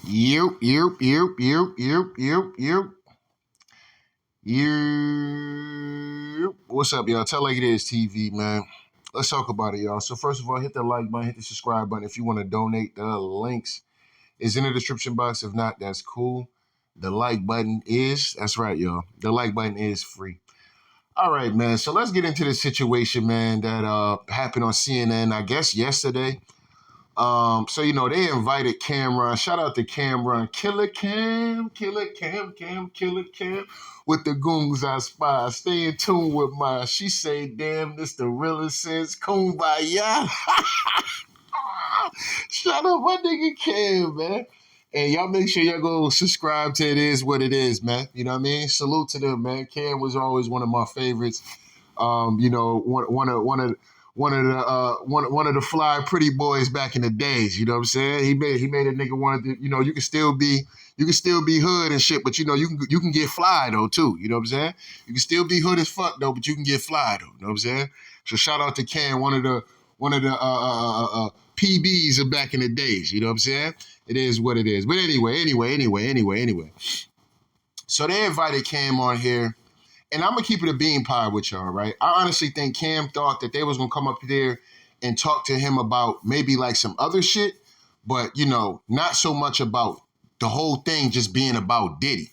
Yep, yep, yep, yep, yep, yep, yep. Yep. What's up, y'all? Tell like it is TV, man. Let's talk about it, y'all. So first of all, hit that like button, hit the subscribe button. If you want to donate, the links is in the description box. If not, that's cool. The like button is, that's right, y'all. The like button is free. All right, man. So let's get into this situation, man, that happened on CNN, I guess yesterday. So they invited Camron. Shout out to Camron. Killer Cam. With the goons I spy. Stay in tune with mine. She say, damn, this the realest sense. Kumbaya. Shout out my nigga Cam, man. And y'all make sure y'all go subscribe to It Is What It Is, man. You know what I mean? Salute to them, man. Cam was always one of my favorites. One of the fly pretty boys back in the days. You know what I'm saying? He made a nigga wanted to. You can still be hood and shit, but you can get fly though too. You know what I'm saying? You can still be hood as fuck though, but you can get fly though. You know what I'm saying? So shout out to Cam, one of the PBs of back in the days. You know what I'm saying? It is what it is. But anyway. So they invited Cam on here. And I'm gonna keep it a bean pie with y'all, right? I honestly think Cam thought that they was gonna come up there and talk to him about maybe like some other shit, but not so much about the whole thing just being about Diddy.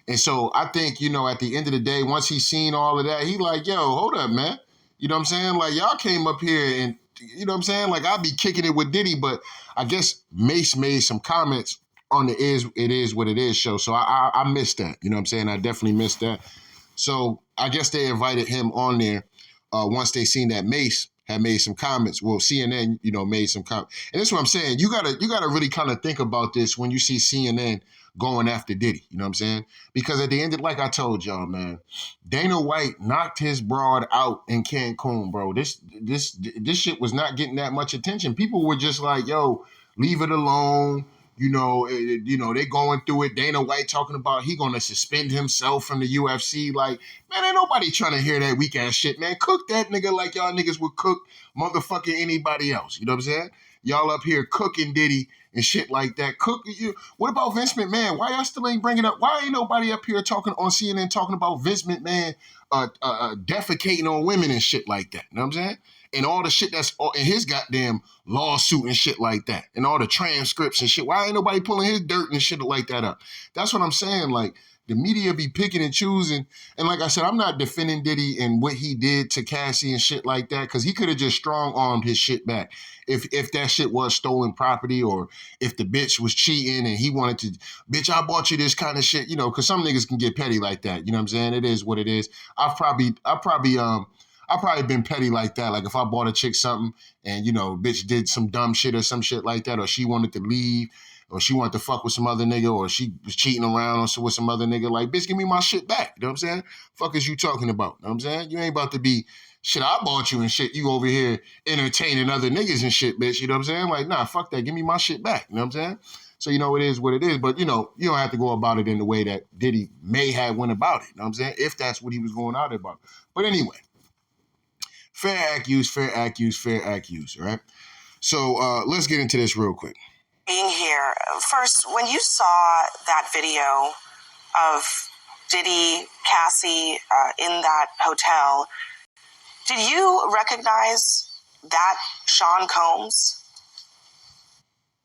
And so I think, at the end of the day, once he's seen all of that, he like, yo, hold up, man. You know what I'm saying? Like, y'all came up here and, you know what I'm saying? Like, I'll be kicking it with Diddy, but I guess Mace made some comments on the It Is What It Is show. So I missed that. You know what I'm saying? I definitely missed that. So I guess they invited him on there once they seen that Mace had made some comments. Well, CNN, made some comments. And that's what I'm saying. You gotta really kind of think about this when you see CNN going after Diddy. You know what I'm saying? Because at the end of, like I told y'all, man, Dana White knocked his broad out in Cancun, bro. This shit was not getting that much attention. People were just like, yo, leave it alone. They going through it. Dana White talking about he gonna suspend himself from the UFC. Like, man, ain't nobody trying to hear that weak ass shit, man. Cook that nigga like y'all niggas would cook motherfucking anybody else. You know what I'm saying? Y'all up here cooking Diddy and shit like that. What about Vince McMahon? Why y'all still ain't bringing up? Why ain't nobody up here talking on CNN talking about Vince McMahon defecating on women and shit like that? You know what I'm saying? And all the shit that's in his goddamn lawsuit and shit like that, and all the transcripts and shit. Why ain't nobody pulling his dirt and shit like that up? That's what I'm saying. Like, the media be picking and choosing. And like I said, I'm not defending Diddy and what he did to Cassie and shit like that, because he could have just strong-armed his shit back. If that shit was stolen property, or if the bitch was cheating and he wanted to, bitch, I bought you this kind of shit, because some niggas can get petty like that. You know what I'm saying? It is what it is. I've probably been petty like that. Like, if I bought a chick something and, bitch did some dumb shit or some shit like that, or she wanted to leave, or she wanted to fuck with some other nigga, or she was cheating around with some other nigga, like, bitch, give me my shit back. You know what I'm saying? Fuck is you talking about? You know what I'm saying? You ain't about to be, shit, I bought you and shit. You over here entertaining other niggas and shit, bitch. You know what I'm saying? Like, nah, fuck that. Give me my shit back. You know what I'm saying? So, it is what it is. But, you don't have to go about it in the way that Diddy may have went about it. You know what I'm saying? If that's what he was going out about. But anyway, fair accuse, right? So let's get into this real quick. Being here, first, when you saw that video of Diddy, Cassie in that hotel, did you recognize that Sean Combs?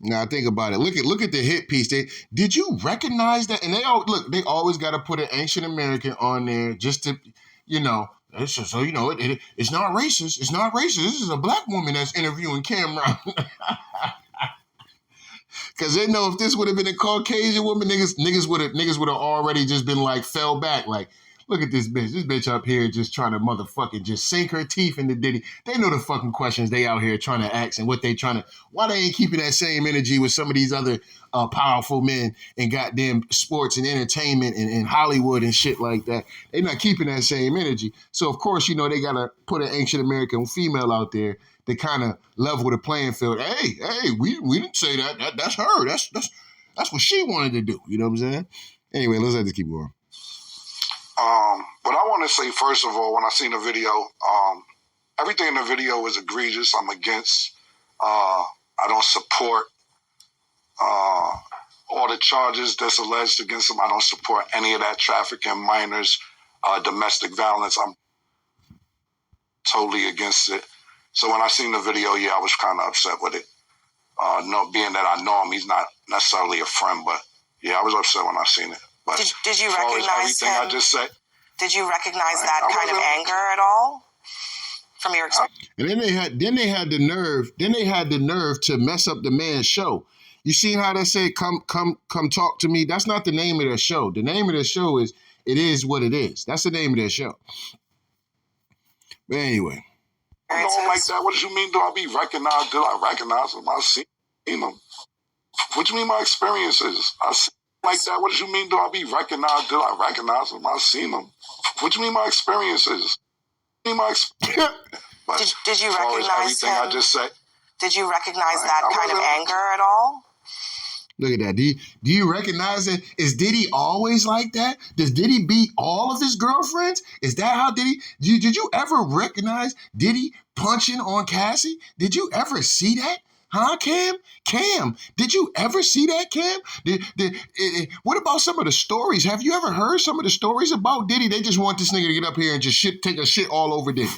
Now think about it. Look at the hit piece. Did you recognize that? And they always got to put an ancient American on there just to, it's just, so it's not racist. It's not racist. This is a black woman that's interviewing Camron. Because they know if this would have been a Caucasian woman, niggas would have already just been like, fell back. Like, look at this bitch. This bitch up here just trying to motherfucking just sink her teeth into Diddy. They know the fucking questions they out here trying to ask and what they trying to, why they ain't keeping that same energy with some of these other powerful men in goddamn sports and entertainment and Hollywood and shit like that. They not keeping that same energy. So, of course, they got to put an ancient American female out there to kind of level the playing field. Hey, we didn't say that. That's her. That's what she wanted to do. You know what I'm saying? Anyway, let's have to keep going. But I want to say, first of all, when I seen the video, everything in the video is egregious. I'm against. I don't support all the charges that's alleged against him. I don't support any of that trafficking, minors, domestic violence. I'm totally against it. So when I seen the video, yeah, I was kind of upset with it. Being that I know him, he's not necessarily a friend, but yeah, I was upset when I seen it. But did you recognize him? I just said. Did you recognize that kind of anger at all from your experience? And then they had the nerve to mess up the man's show. You seen how they say, come talk to me? That's not the name of their show. The name of their show is It Is What It Is. That's the name of their show. But anyway. I don't like that. What do you mean? Do I be recognized? Did I recognize him? I seen him. What do you mean my experiences? I seen him like that. What do you mean? Do I be recognized? Did I recognize him? I seen him. What do you mean my experiences? Did you recognize him? I just said. Did you recognize that kind of anger at all? Look at that. Do you recognize it? Is Diddy always like that? Does Diddy beat all of his girlfriends? Is that how Diddy? Did you ever recognize Diddy punching on Cassie? Did you ever see that? Huh, Cam? Cam, did you ever see that, Cam? What about some of the stories? Have you ever heard some of the stories about Diddy? They just want this nigga to get up here and just take a shit all over Diddy.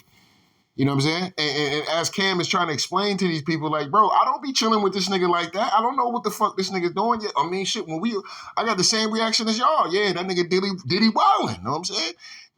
You know what I'm saying? And as Cam is trying to explain to these people, like, bro, I don't be chilling with this nigga like that. I don't know what the fuck this nigga's doing yet. I mean, shit, I got the same reaction as y'all. Yeah, that nigga Diddy wilding. You know what I'm saying?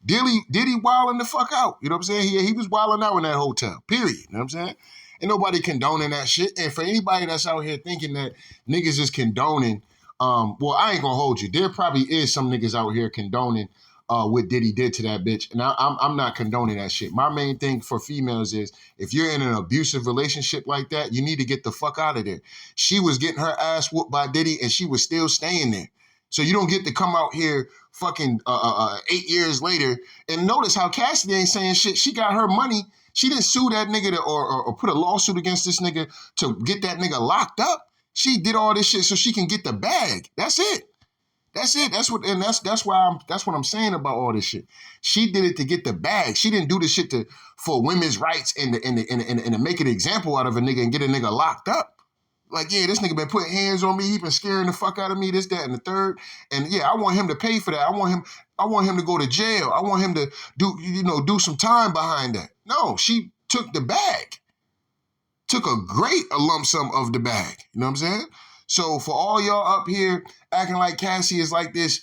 Diddy wilding the fuck out. You know what I'm saying? He was wilding out in that hotel, period. You know what I'm saying? Ain't nobody condoning that shit. And for anybody that's out here thinking that niggas is condoning, well, I ain't gonna hold you. There probably is some niggas out here condoning what Diddy did to that bitch. And I'm not condoning that shit. My main thing for females is if you're in an abusive relationship like that, you need to get the fuck out of there. She was getting her ass whooped by Diddy and she was still staying there. So you don't get to come out here fucking 8 years later. And notice how Cassidy ain't saying shit. She got her money. She didn't sue that nigga or put a lawsuit against this nigga to get that nigga locked up. She did all this shit so she can get the bag. That's it. That's it. That's what I'm saying about all this shit. She did it to get the bag. She didn't do this shit for women's rights and to make an example out of a nigga and get a nigga locked up. Like, yeah, this nigga been putting hands on me. He been scaring the fuck out of me, this, that, and the third. And yeah, I want him to pay for that. I want him to go to jail. I want him to do some time behind that. No, she took the bag. Took a lump sum of the bag. You know what I'm saying? So for all y'all up here acting like Cassie is like this,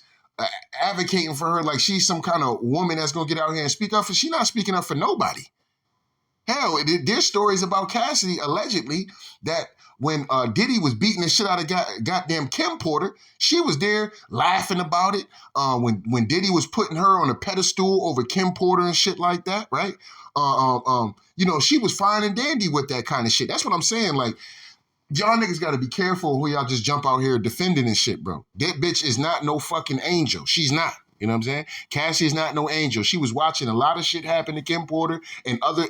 advocating for her like she's some kind of woman that's gonna get out here and speak up for, she not speaking up for nobody. Hell, there's stories about Cassidy allegedly that when Diddy was beating the shit out of goddamn Kim Porter, she was there laughing about it. When Diddy was putting her on a pedestal over Kim Porter and shit like that, right? She was fine and dandy with that kind of shit. That's what I'm saying. Like, y'all niggas got to be careful who y'all just jump out here defending and shit, bro. That bitch is not no fucking angel. She's not. You know what I'm saying? Cassie is not no angel. She was watching a lot of shit happen to Kim Porter and other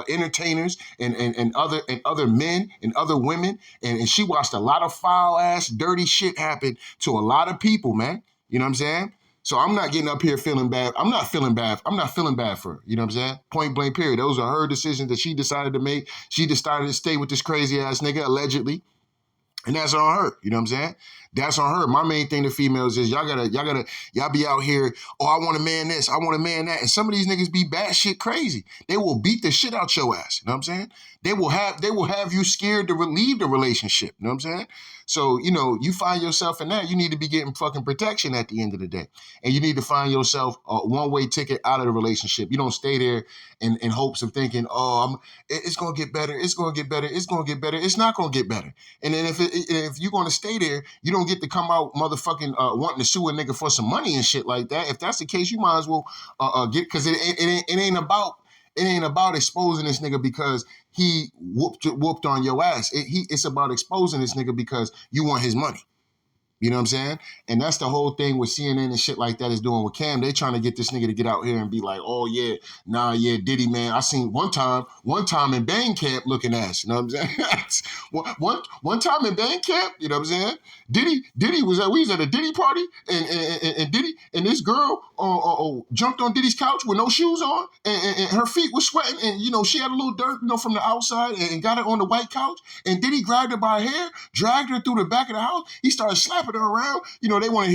entertainers and other men and other women, and she watched a lot of foul ass, dirty shit happen to a lot of people, man. You know what I'm saying? So I'm not getting up here feeling bad. I'm not feeling bad for her. You know what I'm saying? Point blank, period. Those are her decisions that she decided to make. She decided to stay with this crazy ass nigga, allegedly. And that's on her. You know what I'm saying? That's on her. My main thing to females is y'all be out here, oh, I want a man this, I want a man that. And some of these niggas be batshit crazy. They will beat the shit out your ass. You know what I'm saying? They will have you scared to leave the relationship. You know what I'm saying? So, you find yourself in that, you need to be getting fucking protection at the end of the day. And you need to find yourself a one-way ticket out of the relationship. You don't stay there in hopes of thinking, it's going to get better, it's going to get better, it's going to get better. It's not going to get better. And then if you're going to stay there, you don't get to come out motherfucking wanting to sue a nigga for some money and shit like that. If that's the case, you might as well get, because it ain't about exposing this nigga because he whooped on your ass. It's about exposing this nigga because you want his money. You know what I'm saying? And that's the whole thing with CNN and shit like that is doing with Cam. They trying to get this nigga to get out here and be like, oh yeah, nah, yeah, Diddy, man. I seen one time in Bang Camp looking ass. You know what I'm saying? one time in Bang Camp, you know what I'm saying? Diddy we was at a Diddy party and Diddy and this girl jumped on Diddy's couch with no shoes on and her feet was sweating and you know she had a little dirt, you know, from the outside and got her on the white couch and Diddy grabbed her by her hair, dragged her through the back of the house. He started slapping her around. You know, they want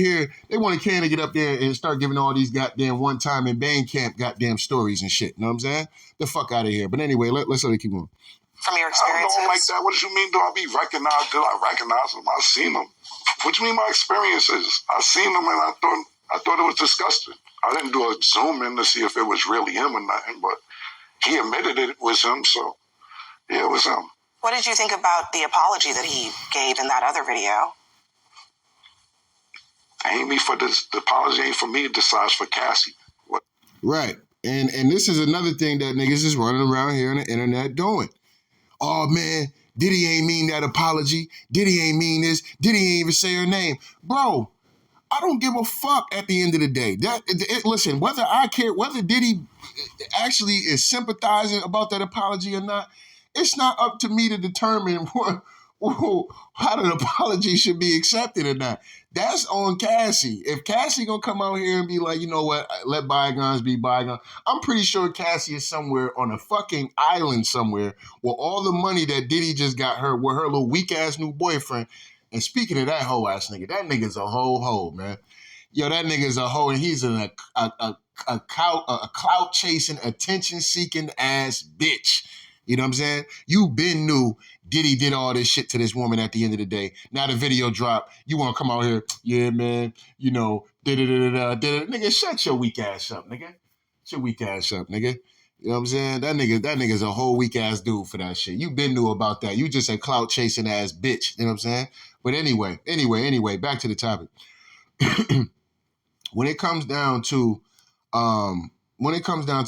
Cam to get up there and start giving all these goddamn one time in Bang Camp goddamn stories and shit. You know what I'm saying? The fuck out of here. But anyway, let's let it keep going. From your experiences? I don't like that. What do you mean, do I be recognized? Did I recognize them? I seen them. What do you mean my experiences? I seen them and I thought it was disgusting. I didn't do a zoom in to see if it was really him or nothing, but he admitted it was him, so yeah, it was him. What did you think about the apology that he gave in that other video? Ain't me for this. The apology ain't for me. It decides for Cassie. What? Right. And this is another thing that niggas is running around here on the internet doing. Oh, man, Diddy ain't mean that apology. Diddy ain't mean this. Diddy ain't even say her name. Bro, I don't give a fuck at the end of the day. Listen, whether Diddy actually is sympathizing about that apology or not, it's not up to me to determine how the apology should be accepted or not. That's on Cassie. If Cassie gonna come out here and be like, you know what, let bygones be bygones, I'm pretty sure Cassie is somewhere on a fucking island somewhere where all the money that Diddy just got her with her little weak ass new boyfriend. And speaking of that hoe ass nigga, that nigga's a hoe, man. Yo, that nigga's a hoe, and he's a clout chasing, attention seeking ass bitch. You know what I'm saying? You been knew Diddy did all this shit to this woman at the end of the day. Now the video dropped. You want to come out here, yeah, man, you know, nigga, shut your weak ass up, nigga. Shut your weak ass up, nigga. You know what I'm saying? That nigga's a whole weak ass dude for that shit. You been knew about that. You just a clout chasing ass bitch. You know what I'm saying? But anyway, back to the topic. When it comes down to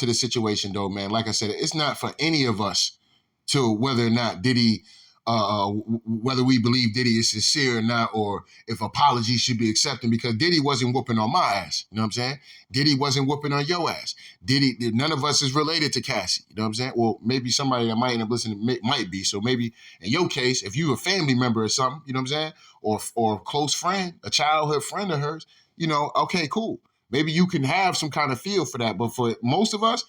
the situation, though, man, like I said, it's not for any of us to whether or not Diddy, whether we believe Diddy is sincere or not, or if apologies should be accepted, because Diddy wasn't whooping on my ass. You know what I'm saying? Diddy wasn't whooping on your ass. None of us is related to Cassie. You know what I'm saying? Well, maybe somebody that might end up listening might be. So maybe in your case, if you a family member or something, you know what I'm saying? Or a close friend, a childhood friend of hers, you know, okay, cool. Maybe you can have some kind of feel for that. But for most of us,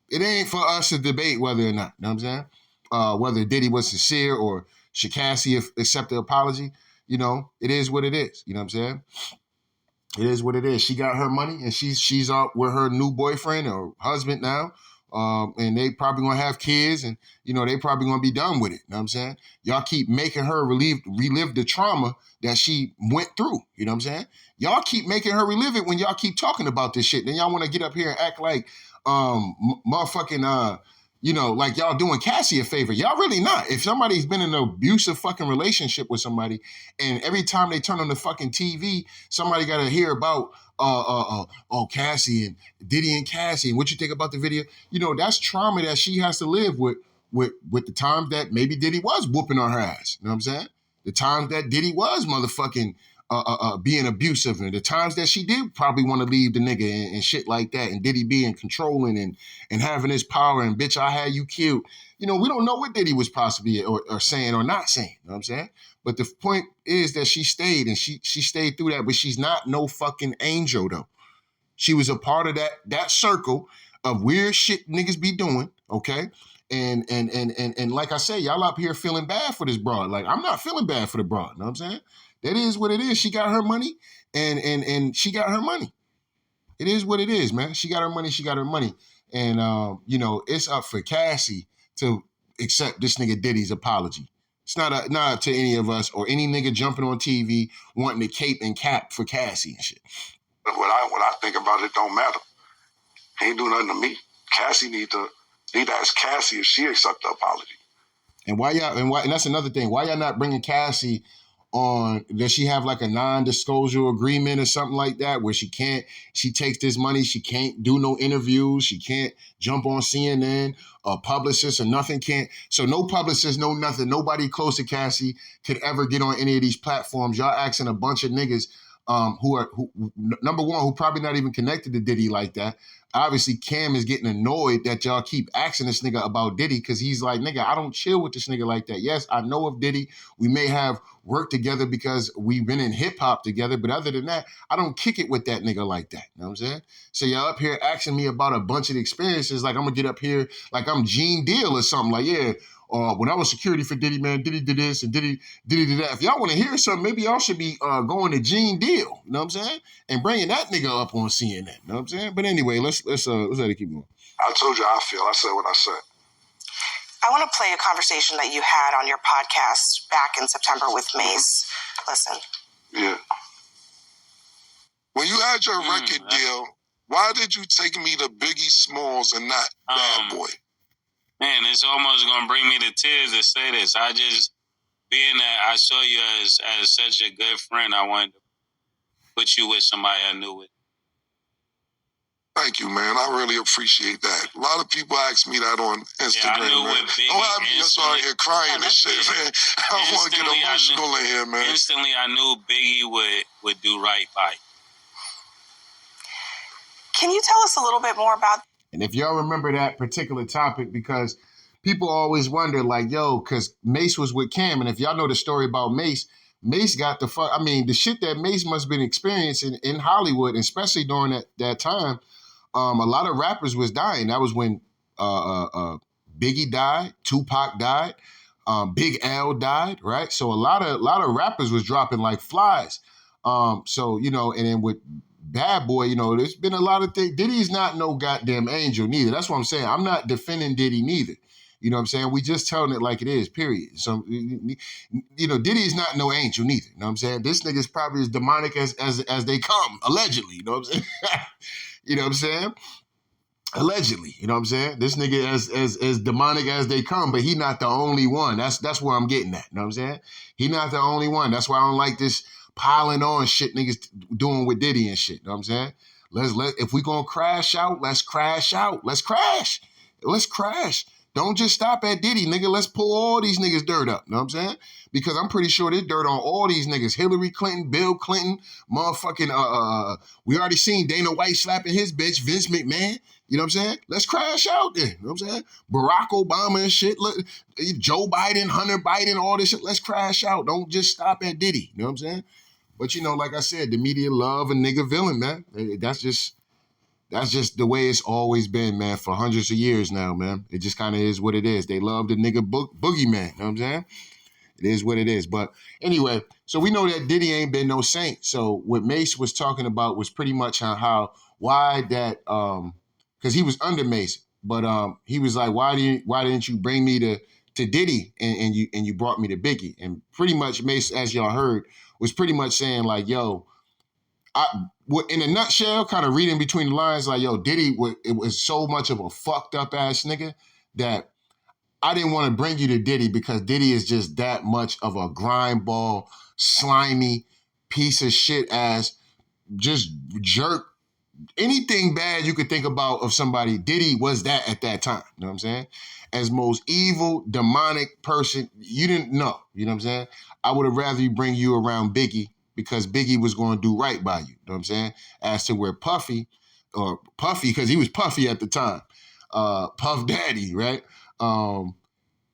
it ain't for us to debate whether or not. You know what I'm saying? Whether Diddy was sincere or should Cassie accept the apology, you know, it is what it is. You know what I'm saying? It is what it is. She got her money and she's out with her new boyfriend or husband now. And they probably gonna have kids and, you know, they probably gonna be done with it. You know what I'm saying? Y'all keep making her relive the trauma that she went through. You know what I'm saying? Y'all keep making her relive it when y'all keep talking about this shit. Then y'all want to get up here and act like motherfucking you know, like y'all doing Cassie a favor. Y'all really not. If somebody's been in an abusive fucking relationship with somebody and every time they turn on the fucking TV, somebody got to hear about, Cassie and Diddy and Cassie and what you think about the video, you know, that's trauma that she has to live with the times that maybe Diddy was whooping on her ass. You know what I'm saying? The times that Diddy was motherfucking being abusive and the times that she did probably want to leave the nigga and shit like that and Diddy being controlling and having his power and bitch, I had you killed. You know, we don't know what Diddy was possibly or saying or not saying. You know what I'm saying? But the point is that she stayed and she stayed through that, but she's not no fucking angel though. She was a part of that circle of weird shit niggas be doing, okay? And like I say, y'all up here feeling bad for this broad. Like, I'm not feeling bad for the broad, you know what I'm saying? That is what it is. She got her money, and she got her money. It is what it is, man. She got her money, she got her money. And, you know, it's up for Cassie to accept this nigga Diddy's apology. It's not up to any of us or any nigga jumping on TV wanting to cape and cap for Cassie and shit. What I think about it don't matter. Ain't do nothing to me. Cassie need to ask Cassie if she accept the apology. And and that's another thing. Why y'all not bringing Cassie does she have like a non-disclosure agreement or something like that where she takes this money, she can't do no interviews, she can't jump on CNN or publicist or nothing so no publicist, no nothing, nobody close to Cassie could ever get on any of these platforms. Y'all asking a bunch of niggas who number one, who probably not even connected to Diddy like that. Obviously, Cam is getting annoyed that y'all keep asking this nigga about Diddy because he's like, nigga, I don't chill with this nigga like that. Yes, I know of Diddy. We may have worked together because we've been in hip hop together, but other than that, I don't kick it with that nigga like that. You know what I'm saying? So y'all up here asking me about a bunch of experiences, like I'm gonna get up here like I'm Gene Deal or something. Like, yeah, when I was security for Diddy, man, Diddy did this and Diddy did that. If y'all want to hear something, maybe y'all should be going to Gene Deal. You know what I'm saying? And bringing that nigga up on CNN. You know what I'm saying? But anyway, let's let it keep going. I told you how I feel. I said what I said. I want to play a conversation that you had on your podcast back in September with Mace. Listen. Yeah. When you had your record deal, why did you take me to Biggie Smalls and not Bad Boy? Man, it's almost going to bring me to tears to say this. I just, being that I saw you as such a good friend, I wanted to put you with somebody I knew with. Thank you, man. I really appreciate that. A lot of people ask me that on Instagram, I knew man. With Biggie, don't have me just out here crying and shit, man. I don't want to get emotional in here, man. Instantly, I knew Biggie would do right by you. Can you tell us a little bit more about? And if y'all remember that particular topic, because people always wonder, like, yo, because Mace was with Cam, and if y'all know the story about Mace got the shit that Mace must have been experiencing in Hollywood, especially during that time. A lot of rappers was dying. That was when Biggie died, Tupac died, Big L died, right? So a lot of rappers was dropping like flies. So, you know, and then with Bad Boy, you know, there's been a lot of things. Diddy's not no goddamn angel neither. That's what I'm saying. I'm not defending Diddy neither. You know what I'm saying? We just telling it like it is, period. So, you know, Diddy's not no angel neither. You know what I'm saying? This nigga's probably as demonic as they come, allegedly. You know what I'm saying? You know what I'm saying? Allegedly, you know what I'm saying? This nigga as demonic as they come, but he not the only one. That's where I'm getting at. You know what I'm saying? He not the only one. That's why I don't like this piling on shit niggas doing with Diddy and shit. You know what I'm saying? If we gonna crash out, let's crash out. Let's crash. Let's crash. Don't just stop at Diddy, nigga. Let's pull all these niggas dirt up. You know what I'm saying? Because I'm pretty sure there's dirt on all these niggas. Hillary Clinton, Bill Clinton, motherfucking, we already seen Dana White slapping his bitch, Vince McMahon. You know what I'm saying? Let's crash out there. You know what I'm saying? Barack Obama and shit. Look, Joe Biden, Hunter Biden, all this shit. Let's crash out. Don't just stop at Diddy. You know what I'm saying? But, you know, like I said, the media love a nigga villain, man. That's just the way it's always been, man, for hundreds of years now, man. It just kind of is what it is. They love the nigga boogeyman. You know what I'm saying? It is what it is. But anyway, so we know that Diddy ain't been no saint. So what Mace was talking about was pretty much why that, because he was under Mace, but he was like, why didn't you bring me to Diddy and you brought me to Biggie? And pretty much Mace, as y'all heard, was pretty much saying like, yo, in a nutshell, kind of reading between the lines, like, yo, Diddy was so much of a fucked up ass nigga that I didn't want to bring you to Diddy because Diddy is just that much of a grindball, slimy piece of shit ass, just jerk. Anything bad you could think about of somebody, Diddy was that at that time. You know what I'm saying? As most evil, demonic person, you didn't know. You know what I'm saying? I would have rather you bring you around Biggie because Biggie was going to do right by you. You know what I'm saying? As to where Puffy, because he was Puffy at the time, Puff Daddy, right?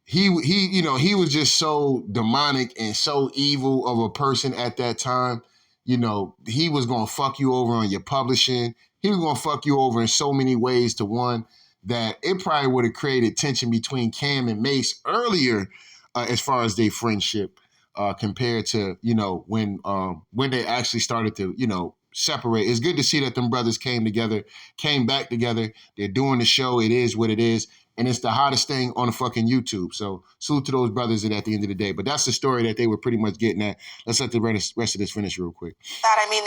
He was just so demonic and so evil of a person at that time. You know, he was going to fuck you over on your publishing. He was going to fuck you over in so many ways to one that it probably would have created tension between Cam and Mace earlier as far as their friendship compared to, you know, when they actually started to, you know, separate. It's good to see that them brothers came back together. They're doing the show. It is what it is. And it's the hottest thing on the fucking YouTube. So salute to those brothers at the end of the day. But that's the story that they were pretty much getting at. Let's let the rest of this finish real quick. I mean,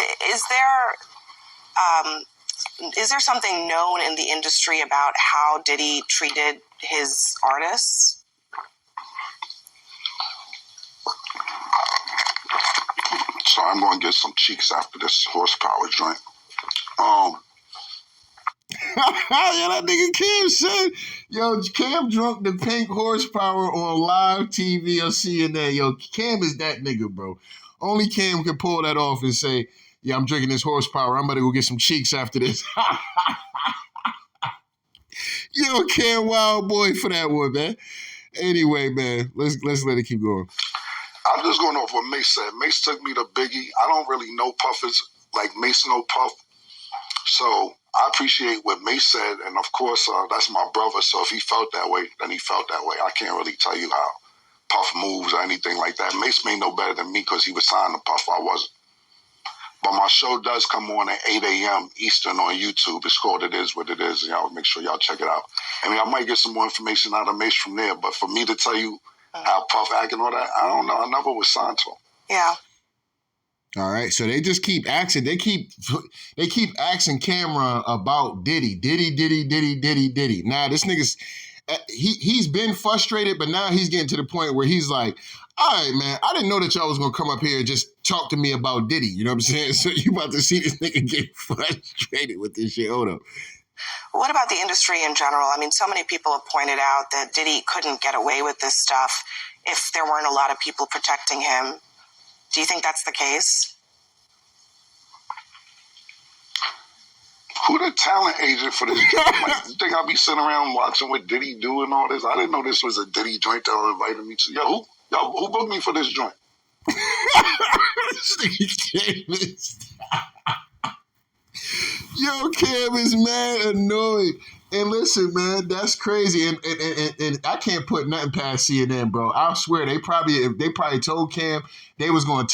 is there something known in the industry about how Diddy treated his artists? So I'm going to get some cheeks after this horsepower joint. Yeah, that nigga Cam said, yo, Cam drunk the pink horsepower on live TV or CNN. Yo, Cam is that nigga, bro. Only Cam can pull that off and say, yeah, I'm drinking this horsepower. I'm about to go get some cheeks after this. Yo, Cam, wild boy for that one, man. Anyway, man, let's let it keep going. I'm just going off what Mace said. Mace took me to Biggie. I don't really know Puff is like Mace no Puff. So I appreciate what Mace said. And of course, that's my brother. So if he felt that way, then he felt that way. I can't really tell you how Puff moves or anything like that. Mace may know better than me because he was signed to Puff. I wasn't. But my show does come on at 8 a.m. Eastern on YouTube. It's called It Is What It Is. Y'all make sure y'all check it out. I mean, I might get some more information out of Mace from there. But for me to tell you how Puff act and all that, I don't know. I never was signed to him. Yeah. All right, so they just keep asking. They keep asking Camron about Diddy. Now this nigga's he's been frustrated, but now he's getting to the point where he's like, all right, man, I didn't know that y'all was gonna come up here and just talk to me about Diddy. You know what I'm saying? So you about to see this nigga get frustrated with this shit. Hold up. What about the industry in general? I mean, so many people have pointed out that Diddy couldn't get away with this stuff if there weren't a lot of people protecting him. Do you think that's the case? Who the talent agent for this joint? Like, you think I'll be sitting around watching what Diddy do and all this? I didn't know this was a Diddy joint that invited me to. Yo, who booked me for this joint? This nigga Cam is... Yo, Cam is mad annoyed. And listen, man, that's crazy. And I can't put nothing past CNN, bro. I swear they probably told Cam they was gonna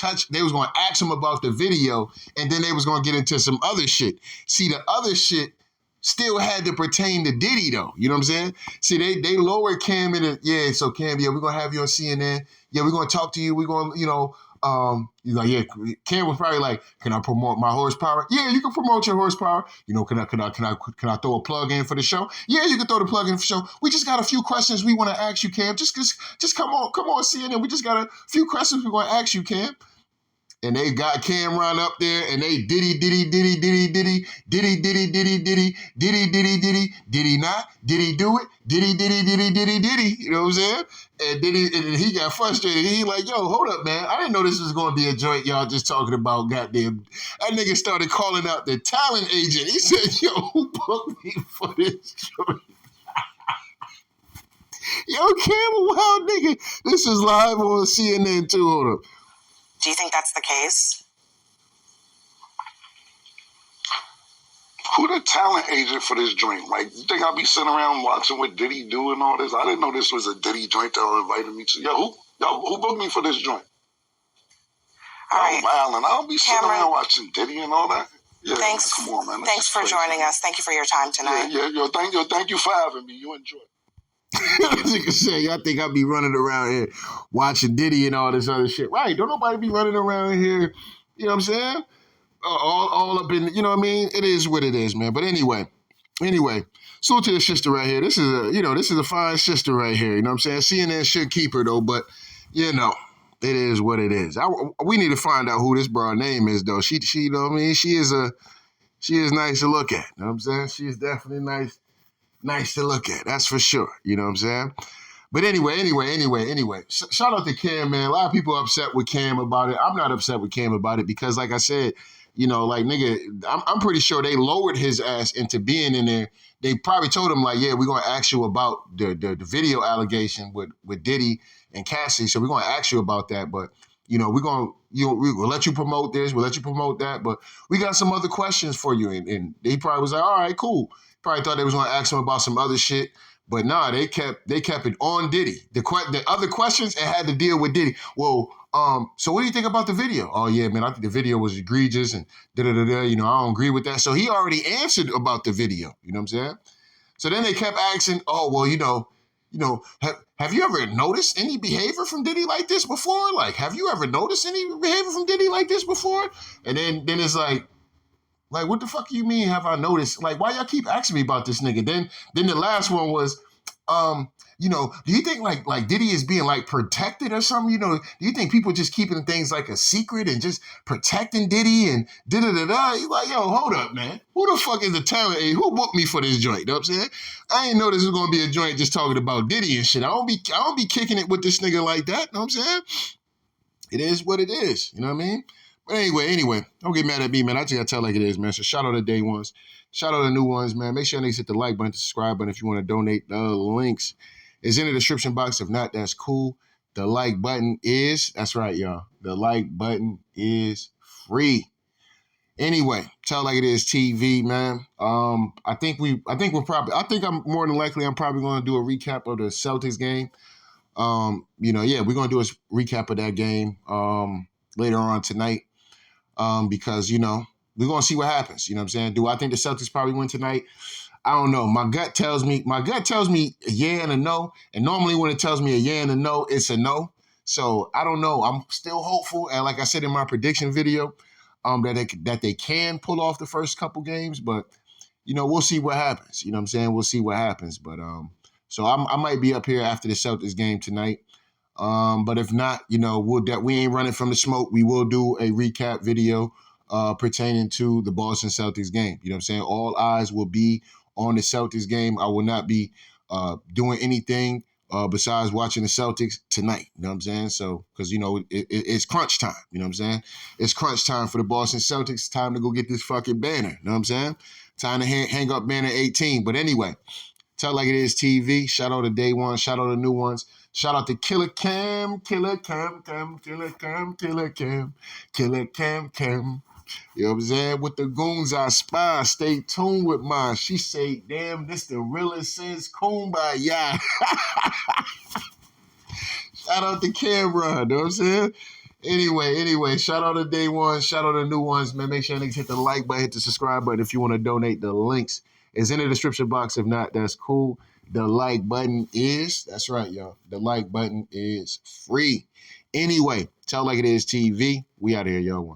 ask him about the video, and then they was gonna get into some other shit. See, the other shit still had to pertain to Diddy though. You know what I'm saying? See, they lowered Cam in it. Yeah, so Cam, yeah, we're gonna have you on CNN. Yeah, we're gonna talk to you. We're gonna, he's like, yeah, Cam was probably like, can I promote my horsepower? Yeah, you can promote your horsepower. Can I throw a plug in for the show? Yeah, you can throw the plug in for the show. We just got a few questions we want to ask you, Cam. Just come on, CNN. We just got a few questions we want to ask you, Cam. And they got Camron up there, and they Diddy not, Diddy do it, Diddy. You know what I'm saying? And he got frustrated. He like, yo, hold up, man. I didn't know this was going to be a joint y'all just talking about goddamn. That nigga started calling out the talent agent. He said, yo, who booked me for this joint? Yo, Cam, a wild nigga. This is live on CNN too. Hold up. Do you think that's the case? Who the talent agent for this joint? Like, you think I'll be sitting around watching what Diddy do and all this? I didn't know this was a Diddy joint that invited me to. Yo, who booked me for this joint? All right. Wow, and I'll be sitting Cameron, around watching Diddy and all that. Yeah, thanks. Come on, man. Thanks for joining us. Thank you for your time tonight. Yeah. Thank you for having me. You enjoy it. Nigga say, y'all think I be running around here watching Diddy and all this other shit. Right, don't nobody be running around here, you know what I'm saying? All up in, you know what I mean? It is what it is, man. But anyway, salute to the sister right here. This is a fine sister right here, you know what I'm saying? CNN should keep her though, but it is what it is. We need to find out who this broad name is though. She you know what I mean? She is nice to look at, you know what I'm saying? She is definitely nice to look at, that's for sure. You know what I'm saying? But anyway. Shout out to Cam, man. A lot of people are upset with Cam about it. I'm not upset with Cam about it because, like I said, nigga, I'm pretty sure they lowered his ass into being in there. They probably told him, like, yeah, we're going to ask you about the video allegation with Diddy and Cassie. So we're going to ask you about that. But, we'll let you promote this. We'll let you promote that. But we got some other questions for you. And he probably was like, all right, cool. Probably thought they was going to ask him about some other shit, but nah, they kept it on Diddy. The other questions, it had to deal with Diddy. Well, so what do you think about the video? Oh yeah, man, I think the video was egregious and da-da-da-da, I don't agree with that. So he already answered about the video, you know what I'm saying? So then they kept asking, oh, well, have you ever noticed any behavior from Diddy like this before? Like, have you ever noticed any behavior from Diddy like this before? And then it's like, what the fuck you mean have I noticed? Like, why y'all keep asking me about this nigga? Then the last one was, you know, do you think like Diddy is being like protected or something? You know, do you think people just keeping things like a secret and just protecting Diddy and da-da-da-da? He's like, yo, hold up, man. Who the fuck is the talent? Hey, who booked me for this joint? You know what I'm saying? I ain't know this was gonna be a joint just talking about Diddy and shit. I don't be kicking it with this nigga like that. You know what I'm saying? It is what it is. You know what I mean? But anyway, don't get mad at me, man. I just gotta tell like it is, man. So shout out to day ones. Shout out to new ones, man. Make sure you hit the like button, the subscribe button if you want to donate. The links is in the description box. If not, that's cool. The like button is, that's right, y'all. The like button is free. Anyway, tell like it is TV, man. I think I'm more than likely I'm probably gonna do a recap of the Celtics game. We're gonna do a recap of that game later on tonight. Because, you know, we're going to see what happens. You know what I'm saying? Do I think the Celtics probably win tonight? I don't know. My gut tells me a yeah and a no. And normally when it tells me a yeah and a no, it's a no. So I don't know. I'm still hopeful. And like I said in my prediction video, that they can pull off the first couple games. But, you know, we'll see what happens. You know what I'm saying? We'll see what happens. But so I might be up here after the Celtics game tonight. But if not, you know, we ain't running from the smoke. We will do a recap video pertaining to the Boston Celtics game. You know what I'm saying? All eyes will be on the Celtics game. I will not be doing anything besides watching the Celtics tonight. You know what I'm saying? So, because, you know, it's crunch time. You know what I'm saying? It's crunch time for the Boston Celtics. Time to go get this fucking banner. You know what I'm saying? Time to hang up banner 18. But anyway, tell like it is TV. Shout out to day one. Shout out to new ones. Shout out to Killer Cam. You know what I'm saying? With the goons I spy, stay tuned with mine. She say, damn, this the realest since Kumbaya. Shout out to Camron, you know what I'm saying? Anyway, shout out to day one, shout out to new ones, man. Make sure you hit the like button, hit the subscribe button if you want to donate. The links is in the description box. If not, that's cool. The like button is, that's right, y'all. The like button is free. Anyway, tell like it is TV. We out of here, y'all.